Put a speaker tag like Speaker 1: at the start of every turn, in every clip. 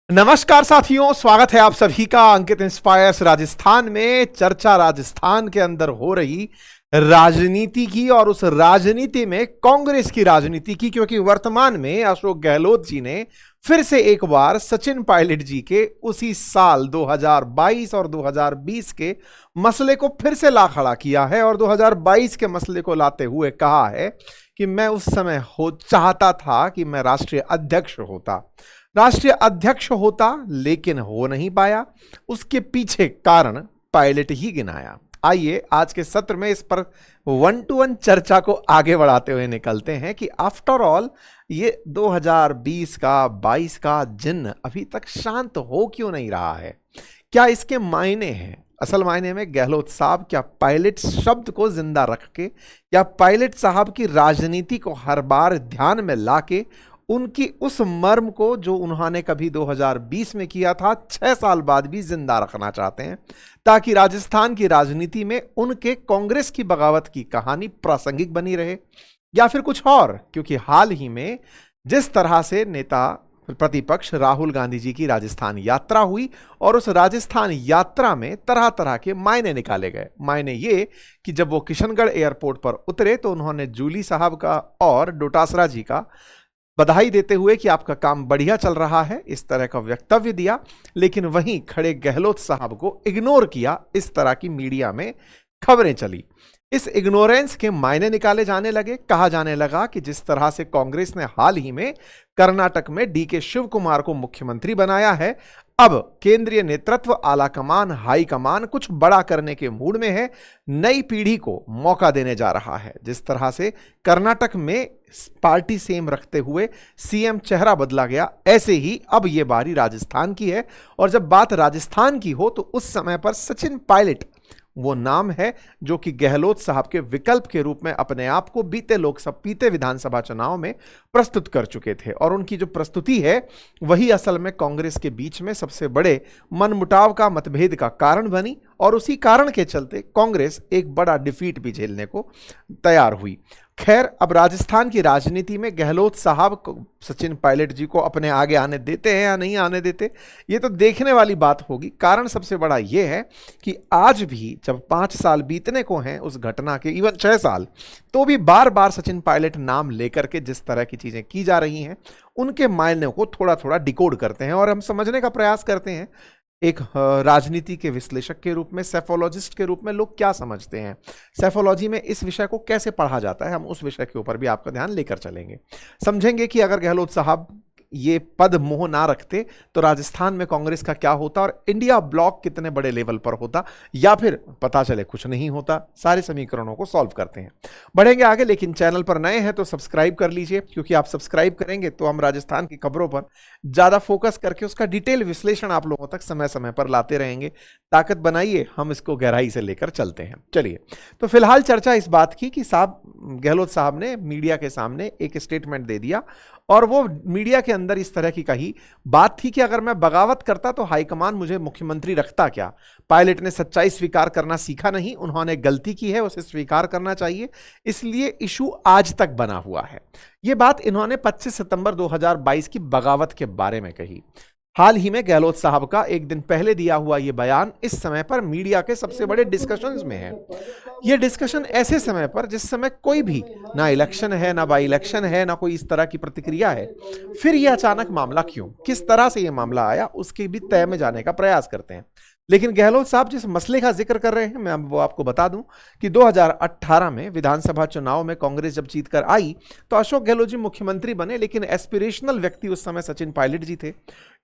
Speaker 1: नमस्कार साथियों, स्वागत है आप सभी का अंकित इंस्पायर्स राजस्थान में। चर्चा राजस्थान के अंदर हो रही राजनीति की और उस राजनीति में कांग्रेस की राजनीति की, क्योंकि वर्तमान में अशोक गहलोत जी ने फिर से एक बार सचिन पायलट जी के उसी साल 2022 और 2020 के मसले को फिर से ला खड़ा किया है और 2022 के मसले को लाते हुए कहा है कि मैं उस समय चाहता था कि मैं राष्ट्रीय अध्यक्ष होता लेकिन हो नहीं पाया। उसके पीछे कारण पायलट ही गिनाया। आइए आज के सत्र में इस पर 1-to-1 चर्चा को आगे बढ़ाते हुए निकलते हैं कि आफ्टर ऑल ये 2020 का 22 का जिन्न अभी तक शांत हो क्यों नहीं रहा है। क्या इसके मायने हैं? असल मायने में गहलोत साहब क्या पायलट शब्द को जिंदा रख के या पायलट साहब की राजनीति को हर बार ध्यान में लाके उनकी उस मर्म को जो उन्होंने कभी 2020 में किया था 6 साल बाद भी जिंदा रखना चाहते हैं, ताकि राजस्थान की राजनीति में उनके कांग्रेस की बगावत की कहानी प्रासंगिक बनी रहे, या फिर कुछ और? क्योंकि हाल ही में जिस तरह से नेता प्रतिपक्ष राहुल गांधी जी की राजस्थान यात्रा हुई और उस राजस्थान यात्रा में तरह तरह के मायने निकाले गए। मायने ये कि जब वो किशनगढ़ एयरपोर्ट पर उतरे तो उन्होंने जूली साहब का और डोटासरा जी का बधाई देते हुए कि आपका काम बढ़िया चल रहा है, इस तरह का वक्तव्य दिया, लेकिन वहीं खड़े गहलोत साहब को इग्नोर किया। इस तरह की मीडिया में खबरें चली। इस इग्नोरेंस के मायने निकाले जाने लगे। कहा जाने लगा कि जिस तरह से कांग्रेस ने हाल ही में कर्नाटक में डीके शिव कुमार को मुख्यमंत्री बनाया है, अब केंद्रीय नेतृत्व, आला कमान, हाई कमान कुछ बड़ा करने के मूड में है, नई पीढ़ी को मौका देने जा रहा है। जिस तरह से कर्नाटक में पार्टी सेम रखते हुए सीएम चेहरा बदला गया, ऐसे ही अब यह बारी राजस्थान की है। और जब बात राजस्थान की हो तो उस समय पर सचिन पायलट वो नाम है जो कि गहलोत साहब के विकल्प के रूप में अपने आप को बीते विधानसभा चुनाव में प्रस्तुत कर चुके थे। और उनकी जो प्रस्तुति है वही असल में कांग्रेस के बीच में सबसे बड़े मनमुटाव का, मतभेद का कारण बनी और उसी कारण के चलते कांग्रेस एक बड़ा डिफीट भी झेलने को तैयार हुई। खैर, अब राजस्थान की राजनीति में गहलोत साहब सचिन पायलट जी को अपने आगे आने देते हैं या नहीं आने देते, ये तो देखने वाली बात होगी। कारण सबसे बड़ा ये है कि आज भी जब 5 साल बीतने को हैं उस घटना के, इवन 6 साल, तो भी बार बार सचिन पायलट नाम लेकर के जिस तरह की चीजें की जा रही हैं उनके मायने को थोड़ा थोड़ा डिकोड करते हैं और हम समझने का प्रयास करते हैं। एक राजनीति के विश्लेषक के रूप में, सेफोलॉजिस्ट के रूप में लोग क्या समझते हैं, सेफोलॉजी में इस विषय को कैसे पढ़ा जाता है, हम उस विषय के ऊपर भी आपका ध्यान लेकर चलेंगे। समझेंगे कि अगर गहलोत साहब ये पद मोह ना रखते तो राजस्थान में कांग्रेस का क्या होता और इंडिया ब्लॉक कितने बड़े लेवल पर होता, या फिर पता चले कुछ नहीं होता। सारे समीकरणों को सॉल्व करते हैं, बढ़ेंगे आगे। लेकिन चैनल पर नए हैं तो सब्सक्राइब कर लीजिए, क्योंकि आप सब्सक्राइब करेंगे तो हम राजस्थान की खबरों पर ज्यादा फोकस करके उसका डिटेल विश्लेषण आप लोगों तक समय समय पर लाते रहेंगे। ताकत बनाइए, हम इसको गहराई से लेकर चलते हैं। चलिए, तो फिलहाल चर्चा इस बात की कि गहलोत साहब ने मीडिया के सामने एक स्टेटमेंट दे दिया और वो मीडिया के अंदर इस तरह की कही बात थी कि अगर मैं बगावत करता तो हाईकमान मुझे मुख्यमंत्री रखता क्या। पायलट ने सच्चाई स्वीकार करना सीखा नहीं, उन्होंने गलती की है, उसे स्वीकार करना चाहिए, इसलिए इशू आज तक बना हुआ है। यह बात इन्होंने 25 सितंबर 2022 की बगावत के बारे में कही। हाल ही में गहलोत साहब का एक दिन पहले दिया हुआ यह बयान इस समय पर मीडिया के सबसे बड़े डिस्कशंस में है। यह डिस्कशन ऐसे समय पर जिस समय कोई भी ना इलेक्शन है, ना बाई इलेक्शन है, ना कोई इस तरह की प्रतिक्रिया है, फिर यह अचानक मामला क्यों, किस तरह से यह मामला आया, उसके भी तय में जाने का प्रयास करते हैं। लेकिन गहलोत साहब जिस मसले का जिक्र कर रहे हैं, मैं वो आपको बता दूं कि 2018 में विधानसभा चुनाव में कांग्रेस जब जीतकर आई तो अशोक गहलोत जी मुख्यमंत्री बने, लेकिन एस्पिरेशनल व्यक्ति उस समय सचिन पायलट जी थे,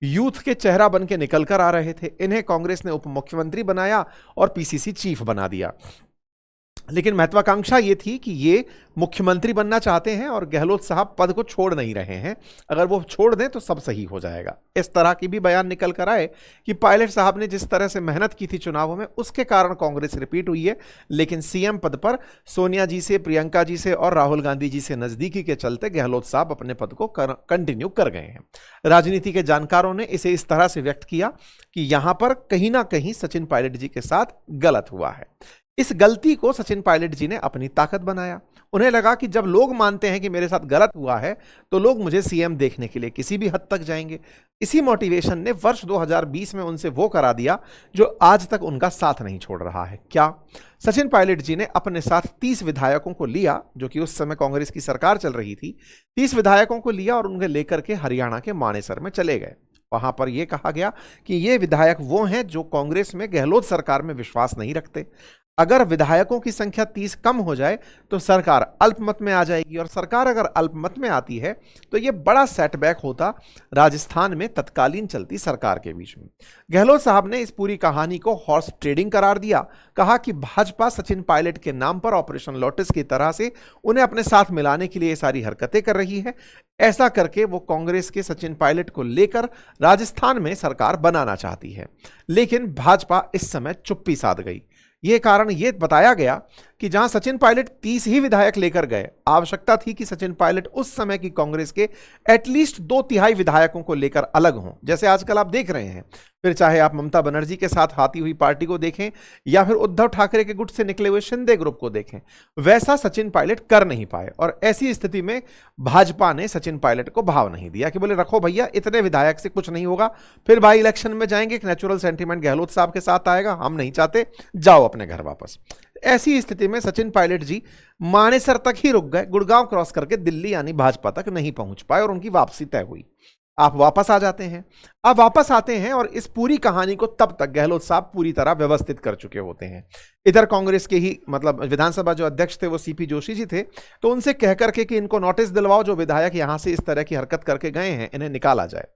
Speaker 1: यूथ के चेहरा बन के निकल कर आ रहे थे। इन्हें कांग्रेस ने उप मुख्यमंत्री बनाया और पीसीसी चीफ बना दिया। लेकिन महत्वाकांक्षा ये थी कि ये मुख्यमंत्री बनना चाहते हैं और गहलोत साहब पद को छोड़ नहीं रहे हैं, अगर वो छोड़ दें तो सब सही हो जाएगा। इस तरह की भी बयान निकल कर आए कि पायलट साहब ने जिस तरह से मेहनत की थी चुनावों में, उसके कारण कांग्रेस रिपीट हुई है, लेकिन सीएम पद पर सोनिया जी से, प्रियंका जी से और राहुल गांधी जी से नजदीकी के चलते गहलोत साहब अपने पद को कंटिन्यू कर गए हैं। राजनीति के जानकारों ने इसे इस तरह से व्यक्त किया कि यहां पर कहीं ना कहीं सचिन पायलट जी के साथ गलत हुआ है। इस गलती को सचिन पायलट जी ने अपनी ताकत बनाया। उन्हें लगा कि जब लोग मानते हैं कि मेरे साथ गलत हुआ है तो लोग मुझे सीएम देखने के लिए किसी भी हद तक जाएंगे। इसी मोटिवेशन ने वर्ष 2020 में उनसे वो करा दिया जो आज तक उनका साथ नहीं छोड़ रहा है। क्या? सचिन पायलट जी ने अपने साथ 30 विधायकों को लिया, जो कि उस समय कांग्रेस की सरकार चल रही थी। 30 विधायकों को लिया और उन्हें लेकर के हरियाणा के मानेसर में चले गए। वहां पर यह कहा गया कि ये विधायक वो हैं जो कांग्रेस में गहलोत सरकार में विश्वास नहीं रखते। अगर विधायकों की संख्या 30 कम हो जाए तो सरकार अल्पमत में आ जाएगी, और सरकार अगर अल्पमत में आती है तो यह बड़ा सेटबैक होता राजस्थान में तत्कालीन चलती सरकार के बीच में। गहलोत साहब ने इस पूरी कहानी को हॉर्स ट्रेडिंग करार दिया। कहा कि भाजपा सचिन पायलट के नाम पर ऑपरेशन लोटस की तरह से उन्हें अपने साथ मिलाने के लिए ये सारी हरकतें कर रही है। ऐसा करके वो कांग्रेस के सचिन पायलट को लेकर राजस्थान में सरकार बनाना चाहती है। लेकिन भाजपा इस समय चुप्पी साध गई। यह कारण यह बताया गया कि जहां सचिन पायलट 30 ही विधायक लेकर गए, आवश्यकता थी कि सचिन पायलट उस समय की कांग्रेस के एटलीस्ट 2/3 विधायकों को लेकर अलग हों, जैसे आजकल आप देख रहे हैं। फिर चाहे आप ममता बनर्जी के साथ आती हुई पार्टी को देखें या फिर उद्धव ठाकरे के गुट से निकले हुए शिंदे ग्रुप को देखें, वैसा सचिन पायलट कर नहीं पाए। और ऐसी स्थिति में भाजपा ने सचिन पायलट को भाव नहीं दिया कि बोले रखो भैया, इतने विधायक से कुछ नहीं होगा, फिर बाई इलेक्शन में जाएंगे, एक नेचुरल सेंटीमेंट गहलोत साहब के साथ आएगा, हम नहीं चाहते, जाओ अपने घर वापस। ऐसी स्थिति में सचिन पायलट जी मानेसर तक ही रुक गए, गुड़गांव क्रॉस करके दिल्ली यानी भाजपा तक नहीं पहुंच पाए और उनकी वापसी तय हुई। आप वापस आ जाते हैं। अब वापस आते हैं और इस पूरी कहानी को तब तक गहलोत साहब पूरी तरह व्यवस्थित कर चुके होते हैं। इधर कांग्रेस के ही विधानसभा जो अध्यक्ष थे वो सीपी जोशी जी थे, तो उनसे कह करके कि इनको नोटिस दिलवाओ, जो विधायक यहां से इस तरह की हरकत करके गए हैं इन्हें निकाला जाए।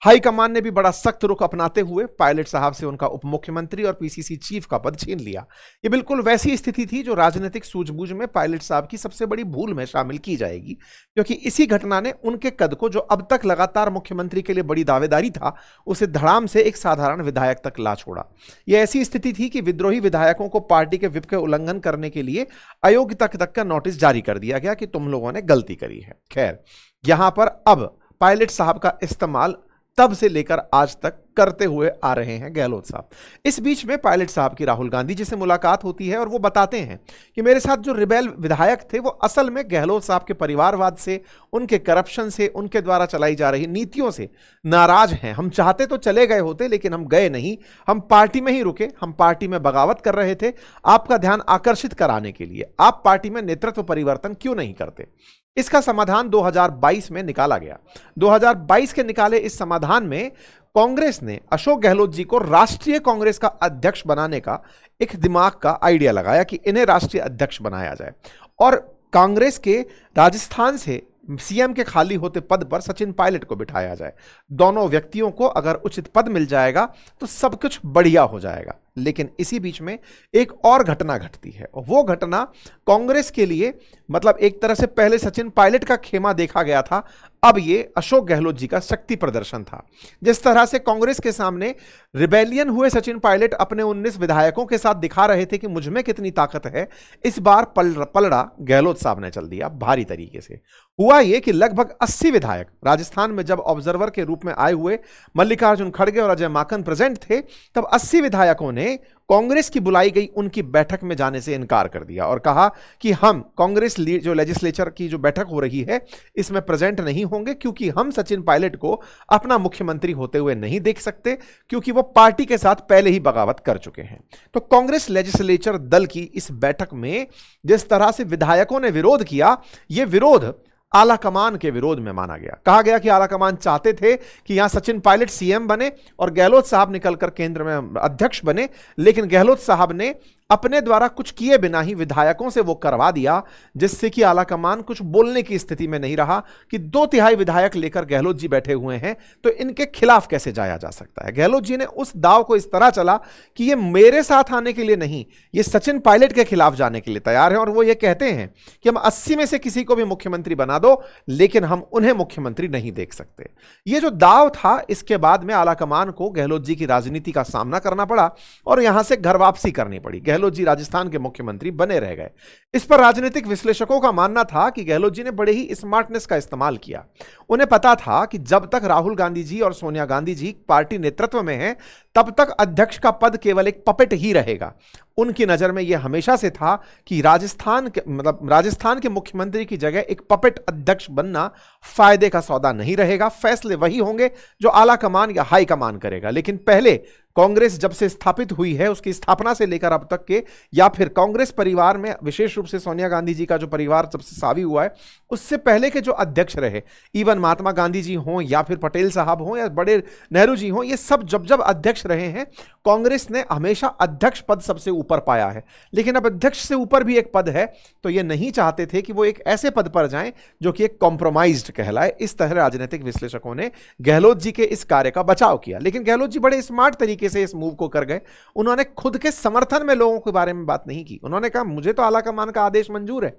Speaker 1: हाईकमान ने भी बड़ा सख्त रुख अपनाते हुए पायलट साहब से उनका उप मुख्यमंत्री और पीसीसी चीफ का पद छीन लिया। ये बिल्कुल वैसी स्थिति थी जो राजनीतिक सूझबूझ में पायलट साहब की सबसे बड़ी भूल में शामिल की जाएगी, क्योंकि इसी घटना ने उनके कद को, जो अब तक लगातार मुख्यमंत्री के लिए बड़ी दावेदारी था, उसे धड़ाम से एक साधारण विधायक तक ला छोड़ा। यह ऐसी स्थिति थी कि विद्रोही विधायकों को पार्टी के व्हिप के उल्लंघन करने के लिए अयोग्यता तक का नोटिस जारी कर दिया गया कि तुम लोगों ने गलती करी है। खैर, यहां पर अब पायलट साहब का इस्तेमाल तब से लेकर आज तक करते हुए आ रहे हैं गहलोत साहब। इस बीच में पायलट साहब की राहुल गांधी जी से मुलाकात होती है और वो बताते हैं कि मेरे साथ जो रिबेल विधायक थे वो असल में गहलोत साहब के परिवारवाद से, उनके करप्शन से, उनके द्वारा चलाई जा रही नीतियों से नाराज हैं। हम चाहते तो चले गए होते, लेकिन हम गए नहीं, हम पार्टी में ही रुके। हम पार्टी में बगावत कर रहे थे आपका ध्यान आकर्षित कराने के लिए। आप पार्टी में नेतृत्व परिवर्तन क्यों नहीं करते? इसका समाधान 2022 में निकाला गया। 2022 के निकाले इस समाधान में कांग्रेस ने अशोक गहलोत जी को राष्ट्रीय कांग्रेस का अध्यक्ष बनाने का एक दिमाग का आइडिया लगाया कि इन्हें राष्ट्रीय अध्यक्ष बनाया जाए और कांग्रेस के राजस्थान से सीएम के खाली होते पद पर सचिन पायलट को बिठाया जाए। दोनों व्यक्तियों को अगर उचित पद मिल जाएगा तो सब कुछ बढ़िया हो जाएगा। लेकिन इसी बीच में एक और घटना घटती है और वो घटना कांग्रेस के लिए, मतलब एक तरह से पहले सचिन पायलट का खेमा देखा गया था, अब ये अशोक गहलोत जी का शक्ति प्रदर्शन था। जिस तरह से कांग्रेस के सामने रिबेलियन हुए सचिन पायलट अपने 19 विधायकों के साथ दिखा रहे थे कि मुझ में कितनी ताकत है, इस बार पलड़ा गहलोत साहब ने चल दिया भारी तरीके से। हुआ ये कि लगभग 80 विधायक राजस्थान में जब ऑब्जर्वर के रूप में आए हुए मल्लिकार्जुन खड़गे और अजय माकन प्रेजेंट थे, तब 80 विधायकों ने कांग्रेस की बुलाई गई उनकी बैठक में जाने से इनकार कर दिया और कहा कि हम कांग्रेस जो लेजिस्लेचर की जो बैठक हो रही है इसमें प्रेजेंट नहीं होंगे, क्योंकि हम सचिन पायलट को अपना मुख्यमंत्री होते हुए नहीं देख सकते, क्योंकि वो पार्टी के साथ पहले ही बगावत कर चुके हैं। तो कांग्रेस लेजिस्लेचर दल की इस बैठक में जिस तरह से विधायकों ने विरोध किया, यह विरोध आला कमान के विरोध में माना गया। कहा गया कि आला कमान चाहते थे कि यहां सचिन पायलट सीएम बने और गहलोत साहब निकलकर केंद्र में अध्यक्ष बने, लेकिन गहलोत साहब ने अपने द्वारा कुछ किए बिना ही विधायकों से वो करवा दिया, जिससे कि आला कमान कुछ बोलने की स्थिति में नहीं रहा कि 2/3 विधायक लेकर गहलोत जी बैठे हुए हैं तो इनके खिलाफ कैसे जाया जा सकता है। गहलोत जी ने उस दाव को इस तरह चला कि ये मेरे साथ आने के लिए नहीं, ये सचिन पायलट के खिलाफ जाने के लिए तैयार है और वो ये कहते हैं कि हम 80 में से किसी को भी मुख्यमंत्री बना दो, लेकिन हम उन्हें मुख्यमंत्री नहीं देख सकते। ये जो दाव था, इसके बाद में आला कमान को गहलोत जी की राजनीति का सामना करना पड़ा और यहां से घर वापसी करनी पड़ी। गहलोत जी राजस्थान के मुख्यमंत्री बने रह गए। इस पर राजनीतिक विश्लेषकों का मानना था कि गहलोत जी ने बड़े ही स्मार्टनेस का इस्तेमाल किया। उन्हें पता था कि जब तक राहुल गांधी जी और सोनिया गांधी जी पार्टी नेतृत्व में हैं, तब तक अध्यक्ष का पद केवल एक पपेट ही रहेगा। उनकी नजर में यह हमेशा से था कि राजस्थान के मुख्यमंत्री की जगह एक पपेट अध्यक्ष बनना फायदे का सौदा नहीं रहेगा। फैसले वही होंगे जो आला कमान या हाई कमान करेगा। लेकिन पहले कांग्रेस जब से स्थापित हुई है, उसकी स्थापना से लेकर अब तक के, या फिर कांग्रेस परिवार में विशेष रूप से सोनिया गांधी जी का जो परिवार जब से सावी हुआ है, उससे पहले के जो अध्यक्ष रहे, इवन महात्मा गांधी जी हों या फिर पटेल साहब हों या बड़े नेहरू जी हों, ये सब जब जब अध्यक्ष रहे हैं, कांग्रेस ने हमेशा अध्यक्ष पद सबसे ऊपर पाया है। लेकिन अब अध्यक्ष से ऊपर भी एक पद है, तो ये नहीं चाहते थे कि वो एक ऐसे पद पर जाएं जो कि एक कॉम्प्रोमाइज्ड कहलाए। इस तरह राजनीतिक विश्लेषकों ने गहलोत जी के इस कार्य का बचाव किया। लेकिन गहलोत जी बड़े स्मार्ट तरीके से इस मूव को कर गए। उन्होंने खुद के समर्थन में लोगों के बारे में बात नहीं की। उन्होंने कहा मुझे तो आला कमान का आदेश मंजूर है।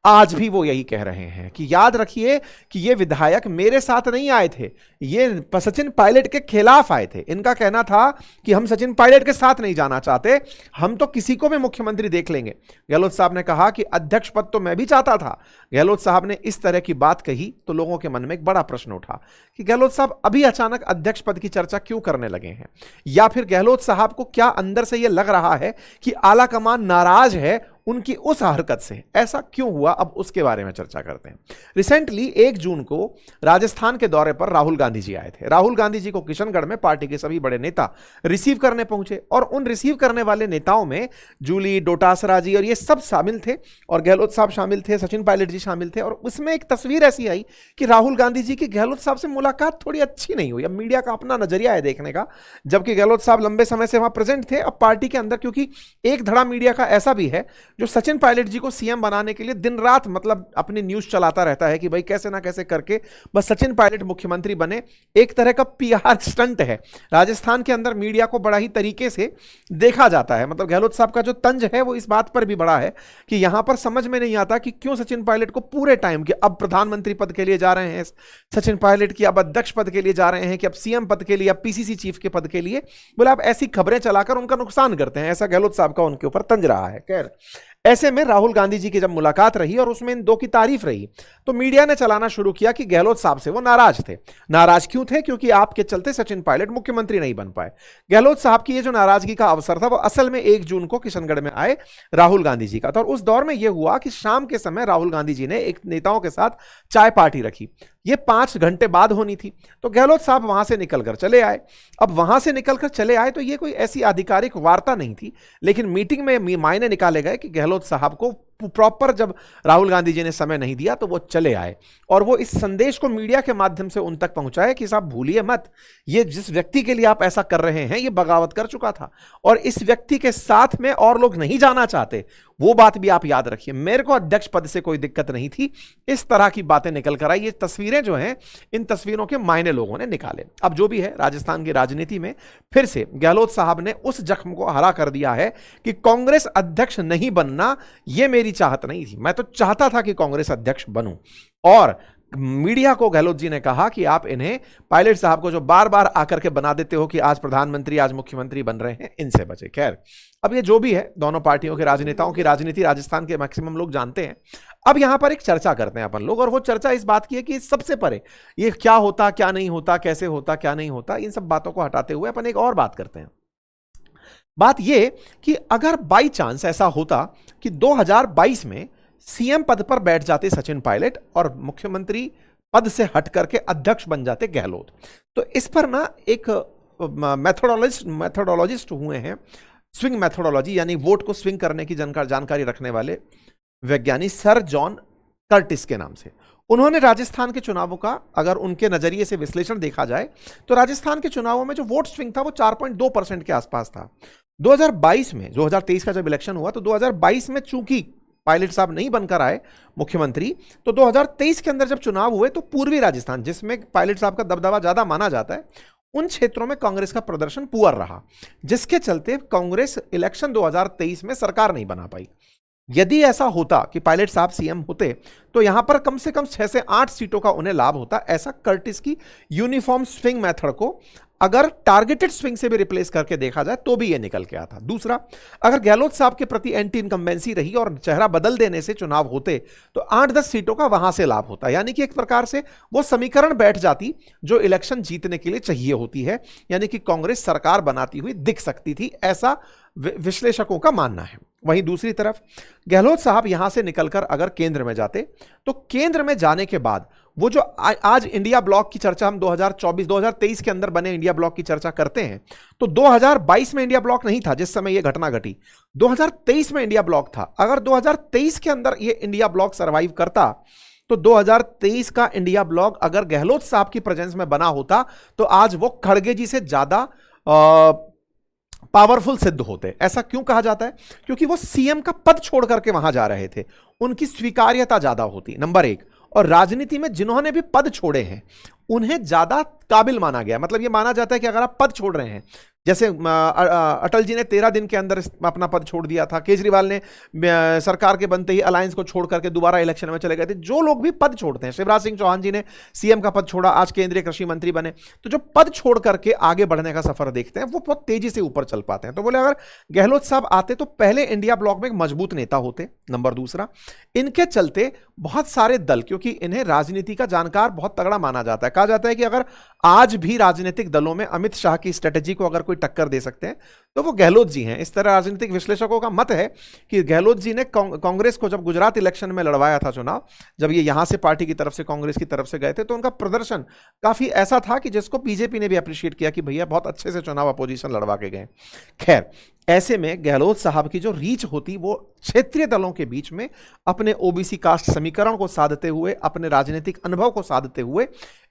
Speaker 1: आज भी वो यही कह रहे हैं कि याद रखिए कि ये विधायक मेरे साथ नहीं आए थे, ये सचिन पायलट के खिलाफ आए थे। इनका कहना था कि हम सचिन पायलट के साथ नहीं जाना चाहते, हम तो किसी को भी मुख्यमंत्री देख लेंगे। गहलोत साहब ने कहा कि अध्यक्ष पद तो मैं भी चाहता था। गहलोत साहब ने इस तरह की बात कही तो लोगों के मन में एक बड़ा प्रश्न उठा कि गहलोत साहब अभी अचानक अध्यक्ष पद की चर्चा क्यों करने लगे हैं, या फिर गहलोत साहब को क्या अंदर से यह लग रहा है कि आला कमान नाराज है उनकी उस हरकत से। ऐसा क्यों हुआ, अब उसके बारे में चर्चा करते हैं। रिसेंटली 1 जून को राजस्थान के दौरे पर राहुल गांधी जी आए थे। राहुल गांधी जी को किशनगढ़ में पार्टी के सभी बड़े नेता रिसीव करने पहुंचे, और उन रिसीव करने वाले नेताओं में जूली डोटासरा जी और ये सब शामिल थे, और गहलोत साहब शामिल थे, सचिन पायलट जी शामिल थे। और उसमें एक तस्वीर ऐसी आई कि राहुल गांधी जी की गहलोत साहब से मुलाकात थोड़ी अच्छी नहीं हुई। अब मीडिया का अपना नजरिया है देखने का, जबकि गहलोत साहब लंबे समय से वहां प्रेजेंट थे। अब पार्टी के अंदर क्योंकि एक धड़ा मीडिया का ऐसा भी है जो सचिन पायलट जी को सीएम बनाने के लिए दिन रात अपनी न्यूज चलाता रहता है कि भाई कैसे ना कैसे करके बस सचिन पायलट मुख्यमंत्री बने। एक तरह का पीआर स्टंट है। राजस्थान के अंदर मीडिया को बड़ा ही तरीके से देखा जाता है। गहलोत साहब का जो तंज है वो इस बात पर भी बड़ा है कि यहां पर समझ में नहीं आता कि क्यों सचिन पायलट को पूरे टाइम के अब प्रधानमंत्री पद के लिए जा रहे हैं सचिन पायलट की, अब अध्यक्ष पद के लिए जा रहे हैं, कि अब सीएम पद के लिए, अब पीसीसी चीफ के पद के लिए, बोले आप ऐसी खबरें चलाकर उनका नुकसान करते हैं। ऐसा गहलोत साहब का उनके ऊपर तंज रहा है। खैर, ऐसे में राहुल गांधी जी की जब मुलाकात रही और उसमें इन दो की तारीफ रही, तो मीडिया ने चलाना शुरू किया कि गहलोत साहब से वो नाराज थे। नाराज क्यों थे? क्योंकि आपके चलते सचिन पायलट मुख्यमंत्री नहीं बन पाए। गहलोत साहब की ये जो नाराजगी का अवसर था वो असल में 1 जून को किशनगढ़ में आए राहुल गांधी जी का था। और उस दौर में यह हुआ कि शाम के समय राहुल गांधी जी ने एक नेताओं के साथ चाय पार्टी रखी। ये 5 घंटे बाद होनी थी, तो गहलोत साहब वहां से निकलकर चले आए। अब वहां से निकलकर चले आए तो ये कोई ऐसी आधिकारिक वार्ता नहीं थी, लेकिन मीटिंग में मायने निकाले गए कि गहलोत साहब को प्रॉपर जब राहुल गांधी जी ने समय नहीं दिया तो वो चले आए, और वो इस संदेश को मीडिया के माध्यम से उन तक पहुंचाए कि साहब भूलिए मत, ये जिस व्यक्ति के लिए आप ऐसा कर रहे हैं ये बगावत कर चुका था, और इस व्यक्ति के साथ में और लोग नहीं जाना चाहते, वो बात भी आप याद रखिए। मेरे को अध्यक्ष पद से कोई दिक्कत नहीं थी। इस तरह की बातें निकल कर आई। ये तस्वीरें जो हैं, इन तस्वीरों के मायने लोगों ने निकाले। अब जो भी है, राजस्थान की राजनीति में फिर से गहलोत साहब ने उस जख्म को हरा कर दिया है कि कांग्रेस अध्यक्ष नहीं बनना ये मेरी चाहत नहीं थी। मैं तो चाहता था कि कांग्रेस अध्यक्ष बनूं, और मीडिया को गहलोत जी ने कहा कि आप इन्हें, पायलट साहब को जो बार बार आकर के बना देते हो कि आज प्रधानमंत्री, आज मुख्यमंत्री बन रहे हैं, इनसे बचे। खैर, अब ये जो भी है, दोनों पार्टियों के राजनेताओं की राजनीति राजस्थान के मैक्सिमम लोग जानते हैं। अब यहां पर एक चर्चा करते हैं अपन लोग, और वो चर्चा इस बात की है कि सबसे परे ये क्या होता, क्या नहीं होता, कैसे होता, क्या नहीं होता, इन सब बातों को हटाते हुए अपन एक और बात करते हैं। बात यह कि अगर बाई चांस ऐसा होता कि 2022 में सीएम पद पर बैठ जाते सचिन पायलट और मुख्यमंत्री पद से हट करके अध्यक्ष बन जाते गहलोत, तो इस पर ना एक मैथोडोलॉजिस्ट हुए हैं, स्विंग मैथोडोलॉजी यानी वोट को स्विंग करने की जानकारी रखने वाले वैज्ञानिक सर जॉन कर्टिस के नाम से। उन्होंने राजस्थान के चुनावों का अगर उनके नजरिए से विश्लेषण देखा जाए तो राजस्थान के चुनावों में जो वोट स्विंग था वो 4.2% के आसपास था। 2022 में, 2023 का जब इलेक्शन हुआ तो 2022 में चूंकि पायलट साहब नहीं बनकर आए मुख्यमंत्री, तो 2023 के अंदर जब चुनाव हुए तो पूर्वी राजस्थान, जिसमें पायलट साहब का दबदबा ज्यादा माना जाता है, उन क्षेत्रों में कांग्रेस का प्रदर्शन पुअर रहा, जिसके चलते कांग्रेस इलेक्शन 2023 में सरकार नहीं बना पाई। यदि ऐसा होता कि पायलट साहब सीएम होते तो यहां पर कम से कम 6 से 8 सीटों का उन्हें लाभ होता। ऐसा कर्टिस की यूनिफॉर्म स्विंग मेथड को अगर टारगेटेड स्विंग से भी रिप्लेस करके देखा जाए तो भी ये निकल के आता। दूसरा, अगर गहलोत साहब के प्रति एंटी इनकम्बेंसी रही और चेहरा बदल देने से चुनाव होते तो 8-10 सीटों का वहां से लाभ होता, यानी कि एक प्रकार से वो समीकरण बैठ जाती जो इलेक्शन जीतने के लिए चाहिए होती है, यानी कि कांग्रेस सरकार बनाती हुई दिख सकती थी, ऐसा विश्लेषकों का मानना है। वहीं दूसरी तरफ गहलोत साहब यहां से निकलकर अगर केंद्र में जाते तो केंद्र में जाने के बाद वो जो आज इंडिया ब्लॉक की चर्चा हम 2024-2023 के अंदर बने इंडिया ब्लॉक की चर्चा करते हैं, तो 2022 में इंडिया ब्लॉक नहीं था जिस समय यह घटना घटी, 2023 में इंडिया ब्लॉक था। अगर 2023 के अंदर यह इंडिया ब्लॉक सर्वाइव करता तो 2023 का इंडिया ब्लॉक अगर गहलोत साहब की प्रेजेंस में बना होता तो आज वो खड़गे जी से ज्यादा पावरफुल सिद्ध होते। ऐसा क्यों कहा जाता है? क्योंकि वो सीएम का पद छोड़ करके वहां जा रहे थे, उनकी स्वीकार्यता ज्यादा होती, नंबर एक। और राजनीति में जिन्होंने भी पद छोड़े हैं उन्हें ज्यादा काबिल माना गया। मतलब ये माना जाता है कि अगर आप पद छोड़ रहे हैं, जैसे अटल जी ने 13 दिन के अंदर अपना पद छोड़ दिया था, केजरीवाल ने सरकार के बनते ही अलायंस को छोड़ करके दोबारा इलेक्शन में चले गए थे। जो लोग भी पद छोड़ते हैं, शिवराज सिंह चौहान जी ने सीएम का पद छोड़ा, आज केंद्रीय कृषि मंत्री बने, तो जो पद छोड़ करके आगे बढ़ने का सफर देखते हैं वो बहुत तेजी से ऊपर चल पाते हैं। तो बोले अगर गहलोत साहब आते तो पहले इंडिया ब्लॉक में एक मजबूत नेता होते। नंबर दूसरा, इनके चलते बहुत सारे दल, क्योंकि इन्हें राजनीति का जानकार बहुत तगड़ा माना जाता है, कहा जाता है कि अगर आज भी राजनीतिक दलों में अमित शाह की स्ट्रेटेजी को अगर कोई टक्कर दे सकते हैं तो वो गहलोत जी हैं। इस तरह राजनीतिक विश्लेषकों का मत है कि गहलोत जी ने कांग्रेस को जब गुजरात इलेक्शन में लड़वाया था चुनाव, जब ये यहां से पार्टी की तरफ से कांग्रेस की तरफ से गए थे, तो उनका प्रदर्शन काफी ऐसा था कि जिसको बीजेपी ने भी अप्रिशिएट किया कि भैया बहुत अच्छे से चुनाव अपोजिशन लड़वा के गए। खैर, ऐसे में गहलोत साहब की जो रीच होती वो क्षेत्रीय दलों के बीच में अपने ओबीसी कास्ट समीकरण को साधते हुए, अपने राजनीतिक अनुभव को साधते हुए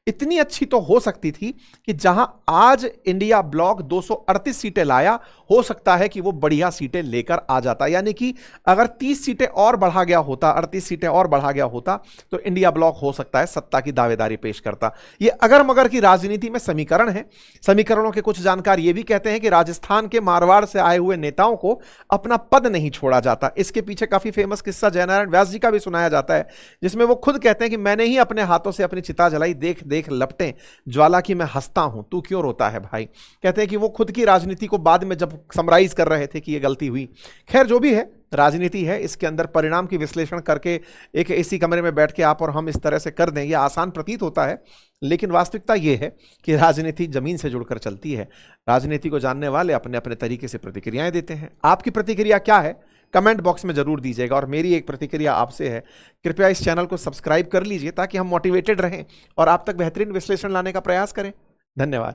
Speaker 1: इतनी अच्छी तो हो सकती थी कि जहां आज इंडिया ब्लॉक 238 सीटें लाया, हो सकता है कि वो बढ़िया सीटें लेकर आ जाता। यानी कि अगर 30 सीटें और बढ़ा गया होता, 38 सीटें और बढ़ा गया होता तो इंडिया ब्लॉक हो सकता है सत्ता की दावेदारी पेश करता। ये अगर मगर की राजनीति में समीकरण है। समीकरणों के कुछ जानकार ये भी कहते हैं कि राजस्थान के मारवाड़ से आए हुए नेताओं को अपना पद नहीं छोड़ा जाता। इसके पीछे काफी फेमस किस्सा जयनारायण व्यास जी का भी सुनाया जाता है, जिसमें वो खुद कहते हैं कि मैंने ही अपने हाथों से अपनी चिता जलाई, देख देख लपटें ज्वाला की मैं हंसता हूं, तू क्यों रोता है भाई। कहते हैं कि वो खुद की राजनीति को बाद में जब समराइज कर रहे थे कि ये गलती हुई। खैर, जो भी है, राजनीति है, इसके अंदर परिणाम की विश्लेषण करके एक एसी कमरे में बैठ के आप और हम इस तरह से कर दें, यह आसान प्रतीत होता है, लेकिन वास्तविकता यह है कि राजनीति जमीन से जुड़कर चलती है। राजनीति को जानने वाले अपने अपने तरीके से प्रतिक्रियाएं देते हैं। आपकी प्रतिक्रिया क्या है कमेंट बॉक्स में जरूर दीजिएगा। और मेरी एक प्रतिक्रिया आपसे है, कृपया इस चैनल को सब्सक्राइब कर लीजिए ताकि हम मोटिवेटेड रहें और आप तक बेहतरीन विश्लेषण लाने का प्रयास करें। धन्यवाद।